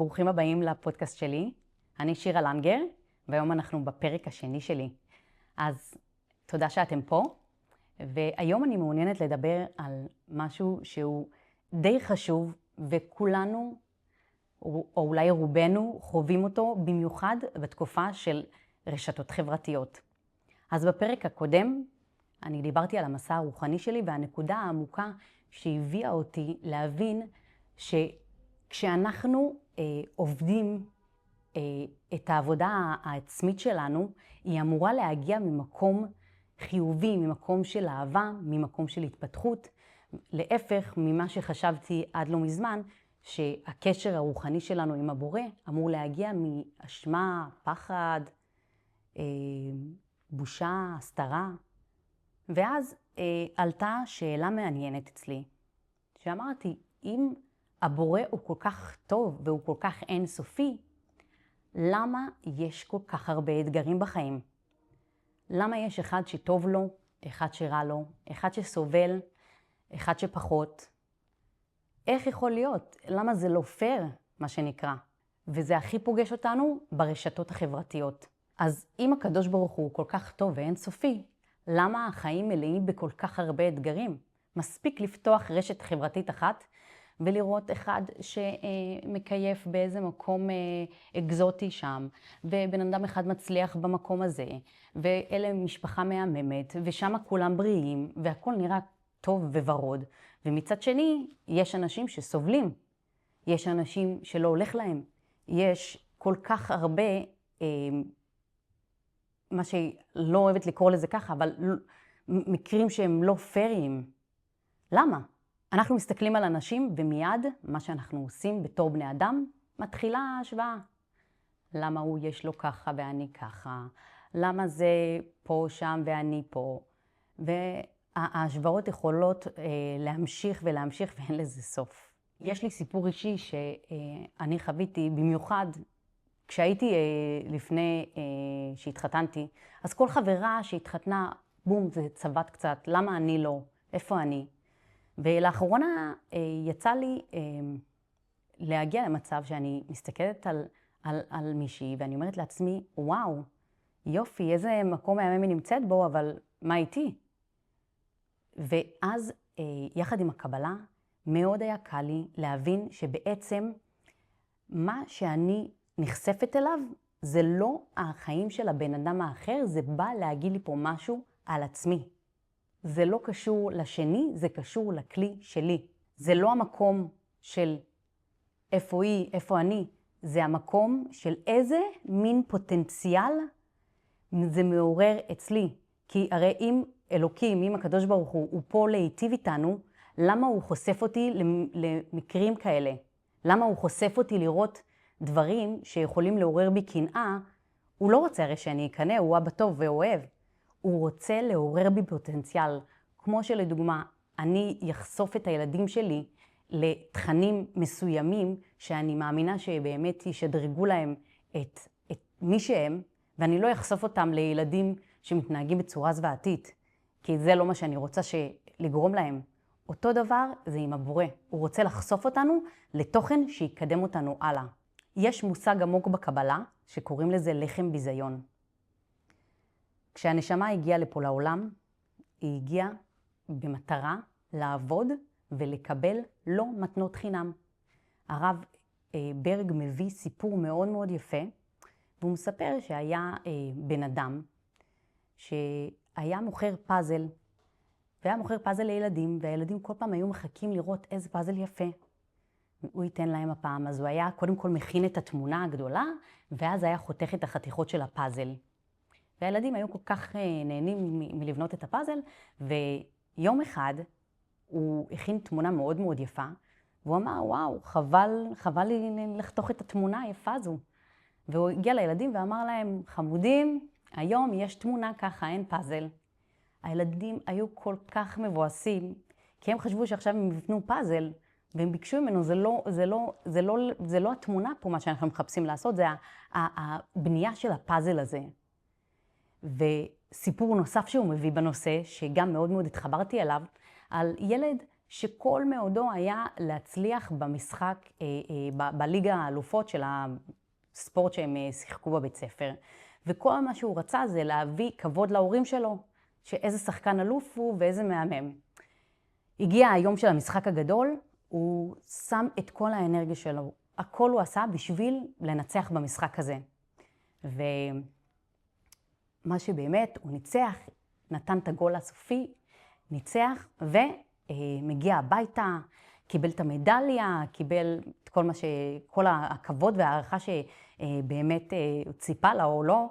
ברוכים הבאים לפודקאסט שלי. אני שירה לנגר, והיום אנחנו בפרק השני שלי. אז תודה שאתם פה, והיום אני מעוניינת לדבר על משהו שהוא די חשוב, וכולנו, או אולי רובנו, חווים אותו במיוחד בתקופה של רשתות חברתיות. אז בפרק הקודם אני דיברתי על המסע הרוחני שלי, והנקודה העמוקה שהביאה אותי להבין שכשאנחנו עובדים את העבודה העצמית שלנו, היא אמורה להגיע ממקום חיובי, ממקום של אהבה, ממקום של התפתחות. להפך ממה שחשבתי עד לא מזמן, שהקשר הרוחני שלנו עם הבורא אמור להגיע מאשמה, פחד, בושה, הסתרה. ואז עלתה שאלה מעניינת אצלי, שאמרתי, אם הבורא הוא כל כך טוב והוא כל כך אינסופי, למה יש כל כך הרבה אתגרים בחיים? למה יש אחד שטוב לו, אחד שרע לו, אחד שסובל, אחד שפחות? איך יכול להיות? למה זה לא פייר, מה שנקרא? וזה הכי פוגש אותנו ברשתות החברתיות. אז אם הקדוש ברוך הוא כל כך טוב ואינסופי, למה החיים מלאים בכל כך הרבה אתגרים? מספיק לפתוח רשת חברתית אחת ולראות אחד שמקייף באיזה מקום אקזוטי שם, ובן אדם אחד מצליח במקום הזה, ואלה משפחה מהממת, ושם כולם בריאים, והכל נראה טוב וורוד. ומצד שני, יש אנשים שסובלים, יש אנשים שלא הולך להם, יש כל כך הרבה, מה שלא אוהבת לקרוא לזה ככה, אבל מקרים שהם לא פייריים. למה? אנחנו מסתכלים על אנשים ומיד מה שאנחנו עושים בתור בני אדם, מתחילה ההשוואה. למה הוא יש לו ככה ואני ככה? למה זה פה שם ואני פה? וההשוואות יכולות להמשיך ולהמשיך ואין לזה סוף. יש לי סיפור אישי שאני חוויתי במיוחד כשהייתי לפני שהתחתנתי, אז כל חברה שהתחתנה, בום, זה צבט קצת, למה אני לא? איפה אני? ולאחרונה יצא לי להגיע למצב שאני מסתכלת על מישהי, ואני אומרת לעצמי, וואו, יופי, איזה מקום מהמם היא נמצאת בו, אבל מה איתי? ואז יחד עם הקבלה, מאוד היה קל לי להבין שבעצם מה שאני נחשפת אליו, זה לא החיים של הבן אדם האחר, זה בא להגיד לי פה משהו על עצמי. זה לא קשור לשני, זה קשור לכלי שלי. זה לא המקום של איפה היא, איפה אני, זה המקום של איזה מין פוטנציאל זה מעורר אצלי. כי הרי אם אלוקים, אם הקדוש ברוך הוא פה להיטיב איתנו, למה הוא חושף אותי למקרים כאלה? למה הוא חושף אותי לראות דברים שיכולים לעורר בי קנאה? הוא לא רוצה הרי שאני אקנא, הוא אבא טוב ואוהב. הוא רוצה לעורר בי פוטנציאל, כמו שלדוגמה, אני יחשוף את הילדים שלי לתכנים מסוימים, שאני מאמינה שבאמת ישדרגו להם את מי שהם, ואני לא אחשוף אותם לילדים שמתנהגים בצורה זוועתית, כי זה לא מה שאני רוצה לגרום להם. אותו דבר זה עם הבורא, הוא רוצה לחשוף אותנו לתוכן שיקדם אותנו הלאה. יש מושג עמוק בקבלה שקוראים לזה לחם ביזיון. כשהנשמה הגיעה לפה לעולם, היא הגיעה במטרה לעבוד ולקבל לא מתנות חינם. הרב ברג מביא סיפור מאוד מאוד יפה, והוא מספר שהיה בן אדם שהיה מוכר פאזל, והיה מוכר פאזל לילדים, והילדים כל פעם היו מחכים לראות איזה פאזל יפה. הוא ייתן להם הפעם, אז הוא היה קודם כל מכין את התמונה הגדולה, ואז היה חותך את החתיכות של הפאזל. והילדים היו כל כך נהנים מלבנות את הפאזל, ויום אחד הוא הכין תמונה מאוד מאוד יפה, והוא אמר, וואו, חבל לי לחתוך את התמונה היפה הזו. והוא הגיע לילדים ואמר להם, חמודים, היום יש תמונה ככה, אין פאזל. הילדים היו כל כך מבואסים, כי הם חשבו שעכשיו הם יבנו פאזל, והם ביקשו ממנו, זה לא התמונה פה מה שאנחנו מחפשים לעשות, זה הבנייה של הפאזל הזה. וסיפור נוסף שהוא מביא בנושא, שגם מאוד מאוד התחברתי אליו, על ילד שכל מאודו היה להצליח במשחק, בליגה האלופות של הספורט שהם שיחקו בבית ספר. וכל מה שהוא רצה זה להביא כבוד להורים שלו, שאיזה שחקן אלוף הוא ואיזה מהמם. הגיע היום של המשחק הגדול, הוא שם את כל האנרגיה שלו. הכל הוא עשה בשביל לנצח במשחק הזה. ומה שבאמת, הוא ניצח, נתן את הגול הסופי, ניצח ומגיע הביתה, קיבל את המדליה, קיבל את כל הכבוד והערכה שבאמת הוא ציפה לה או לא.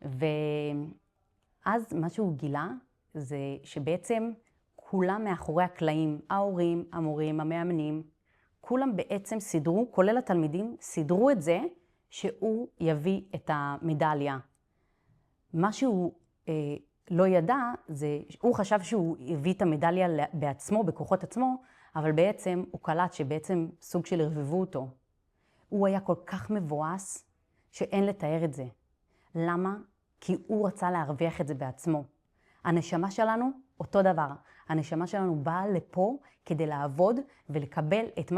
ואז מה שהוא גילה זה שבעצם כולם מאחורי הקלעים, ההורים, המורים, המאמנים, כולם בעצם סידרו, כולל התלמידים, סידרו את זה שהוא יביא את המדליה. מה שהוא לא ידע, הוא חשב שהוא הביא את המדליה בעצמו, בכוחות עצמו, אבל בעצם הוא קלט שבעצם סוג של הרבבו אותו. הוא היה כל כך מבואס שאין לתאר את זה. למה? כי הוא רצה להרוויח את זה בעצמו. הנשמה שלנו, אותו דבר. הנשמה שלנו באה לפה כדי לעבוד ולקבל את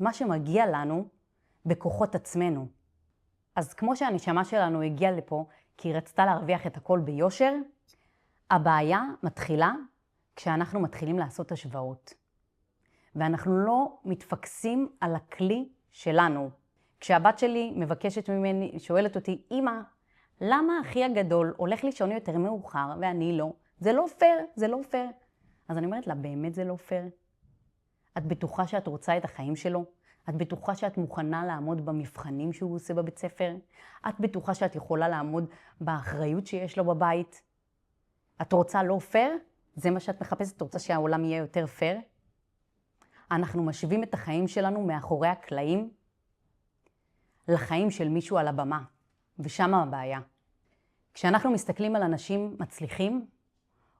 מה שמגיע לנו בכוחות עצמנו. אז כמו שהנשמה שלנו הגיעה לפה כי היא רצתה להרוויח את הכל ביושר, הבעיה מתחילה כשאנחנו מתחילים לעשות השוואות. ואנחנו לא מתפקסים על הכלי שלנו. כשהבת שלי מבקשת ממני, שואלת אותי, אמא, למה אחי הגדול הולך לישון יותר מאוחר ואני לא? זה לא פייר, זה לא פייר. אז אני אומרת לה, באמת זה לא פייר? את בטוחה שאת רוצה את החיים שלו? את בטוחה שאת מוכנה לעמוד במבחנים שהוא עושה בבית ספר? את בטוחה שאת יכולה לעמוד באחריות שיש לו בבית? את רוצה לא פייר? זה מה שאת מחפשת? את רוצה שהעולם יהיה יותר פייר? אנחנו משווים את החיים שלנו מאחורי הקלעים לחיים של מישהו על הבמה, ושם הבעיה. כשאנחנו מסתכלים על אנשים מצליחים,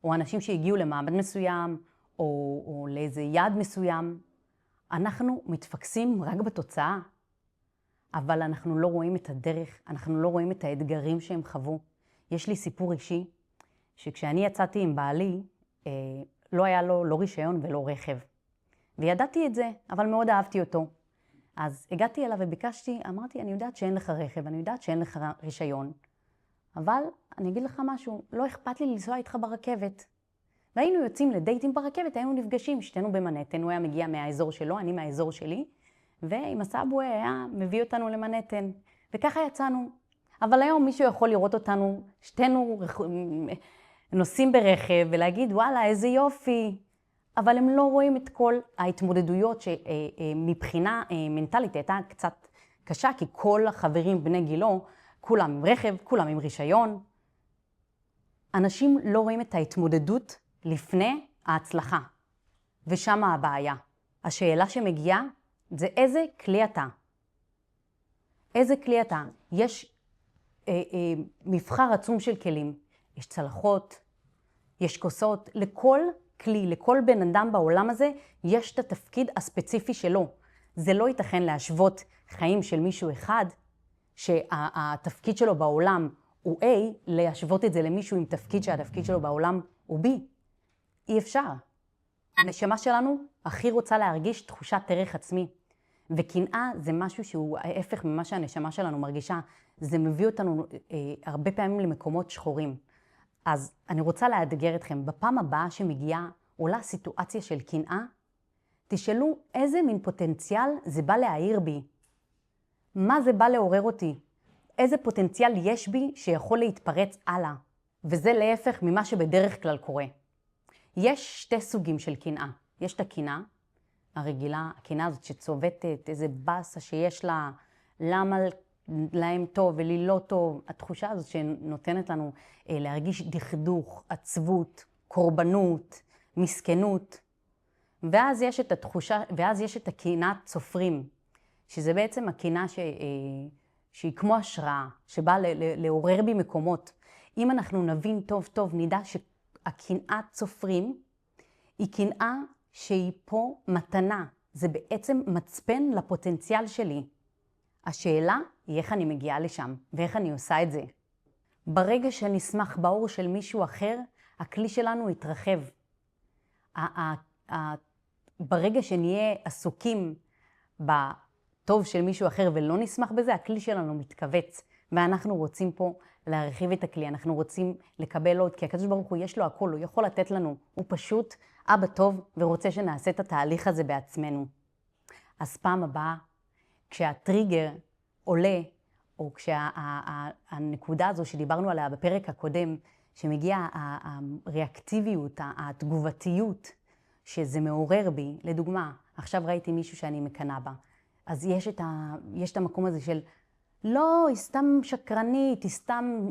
או אנשים שהגיעו למעמד מסוים, או לאיזה יעד מסוים, אנחנו מתפקסים רק בתוצאה, אבל אנחנו לא רואים את הדרך, אנחנו לא רואים את האתגרים שהם חוו. יש לי סיפור אישי, שכשאני יצאתי עם בעלי, לא היה לו לא רישיון ולא רכב. וידעתי את זה, אבל מאוד אהבתי אותו. אז הגעתי אליו וביקשתי, אמרתי, אני יודעת שאין לך רכב, אני יודעת שאין לך רישיון, אבל אני אגיד לך משהו, לא אכפת לי לנסוע איתך ברכבת. והיינו יוצאים לדייטים ברכבת, היינו נפגשים, שתינו במנהטן, הוא היה מגיע מהאזור שלו, אני מהאזור שלי, ועם הסאבווי היה מביא אותנו למנהטן, וככה יצאנו. אבל היום מישהו יכול לראות אותנו, שתינו נוסעים ברכב, ולהגיד, וואלה, איזה יופי. אבל הם לא רואים את כל ההתמודדויות שמבחינה מנטלית הייתה קצת קשה, כי כל החברים בני גילו, כולם עם רכב, כולם עם רישיון. אנשים לא רואים את ההתמודדות לפני ההצלחה, ושם הבעיה. השאלה שמגיעה זה איזה כלי אתה. איזה כלי אתה? יש מבחר עצום של כלים. יש צלחות, יש כוסות, לכל כלי, לכל בן אדם בעולם הזה, יש את התפקיד הספציפי שלו. זה לא ייתכן להשוות חיים של מישהו אחד, שהתפקיד שלו בעולם הוא A, להשוות את זה למישהו עם תפקיד שהתפקיד שלו בעולם הוא B. אי אפשר. הנשמה שלנו הכי רוצה להרגיש תחושת ערך עצמי. וקנאה זה משהו שהוא ההפך ממה שהנשמה שלנו מרגישה. זה מביא אותנו הרבה פעמים למקומות שחורים. אז אני רוצה לאתגר אתכם, בפעם הבאה שמגיעה עולה סיטואציה של קנאה, תשאלו איזה מין פוטנציאל זה בא להעיר בי. מה זה בא לעורר אותי? איזה פוטנציאל יש בי שיכול להתפרץ הלאה? וזה להפך ממה שבדרך כלל קורה. יש שתי סוגים של קנאה. יש את הקנאה הרגילה, הקנאה הזאת שצובטת, איזה בסה שיש לה, למה להם טוב ולי לא טוב, התחושה הזאת שנותנת לנו להרגיש דכדוך, עצבות, קורבנות, מסכנות. ואז יש את התחושה, ואז יש את הקנאת צופרים, שזה בעצם הקנאה שהיא כמו השראה, שבאה לעורר בי מקומות. אם אנחנו נבין טוב טוב, נדע שהקנאת צופרים היא קנאה שהיא פה מתנה. זה בעצם מצפן לפוטנציאל שלי. השאלה היא איך אני מגיעה לשם, ואיך אני עושה את זה. ברגע שנשמח באור של מישהו אחר, הכלי שלנו יתרחב. ברגע שנהיה עסוקים בטוב של מישהו אחר ולא נשמח בזה, הכלי שלנו מתכווץ. ואנחנו רוצים פה להרחיב את הכלי, אנחנו רוצים לקבל עוד, כי הקדוש ברוך הוא יש לו הכל, הוא יכול לתת לנו, הוא פשוט אבא טוב ורוצה שנעשה את התהליך הזה בעצמנו. אז פעם הבאה, כשהטריגר עולה, או כשהנקודה הזו שדיברנו עליה בפרק הקודם, שמגיעה הריאקטיביות, התגובתיות, שזה מעורר בי, לדוגמה, עכשיו ראיתי מישהו שאני מקנה בה, אז יש את המקום הזה של, לא, היא סתם שקרנית, היא סתם,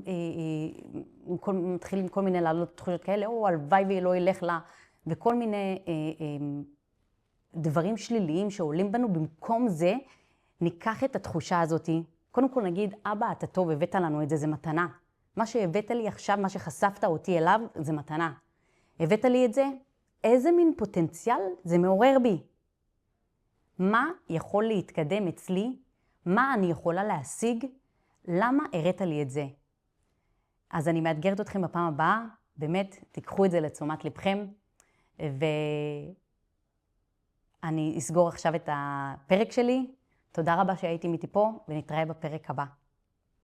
מתחילים כל מיני לעלות תחושות כאלה, או הלוואי והיא לא ילך לה, וכל מיני דברים שליליים שעולים בנו. במקום זה, ניקח את התחושה הזאת, קודם כל נגיד, אבא, אתה טוב, הבאת לנו את זה, זה מתנה. מה שהבאת לי עכשיו, מה שחשפת אותי אליו, זה מתנה. הבאת לי את זה, איזה מין פוטנציאל זה מעורר בי? מה יכול להתקדם אצלי? מה אני יכולה להשיג? למה הראת לי את זה? אז אני מאתגרת אתכם בפעם הבאה, באמת תיקחו את זה לתשומת לבכם, ואני אסגור עכשיו את הפרק שלי. תודה רבה שהייתם איתי פה, ונתראה בפרק הבא.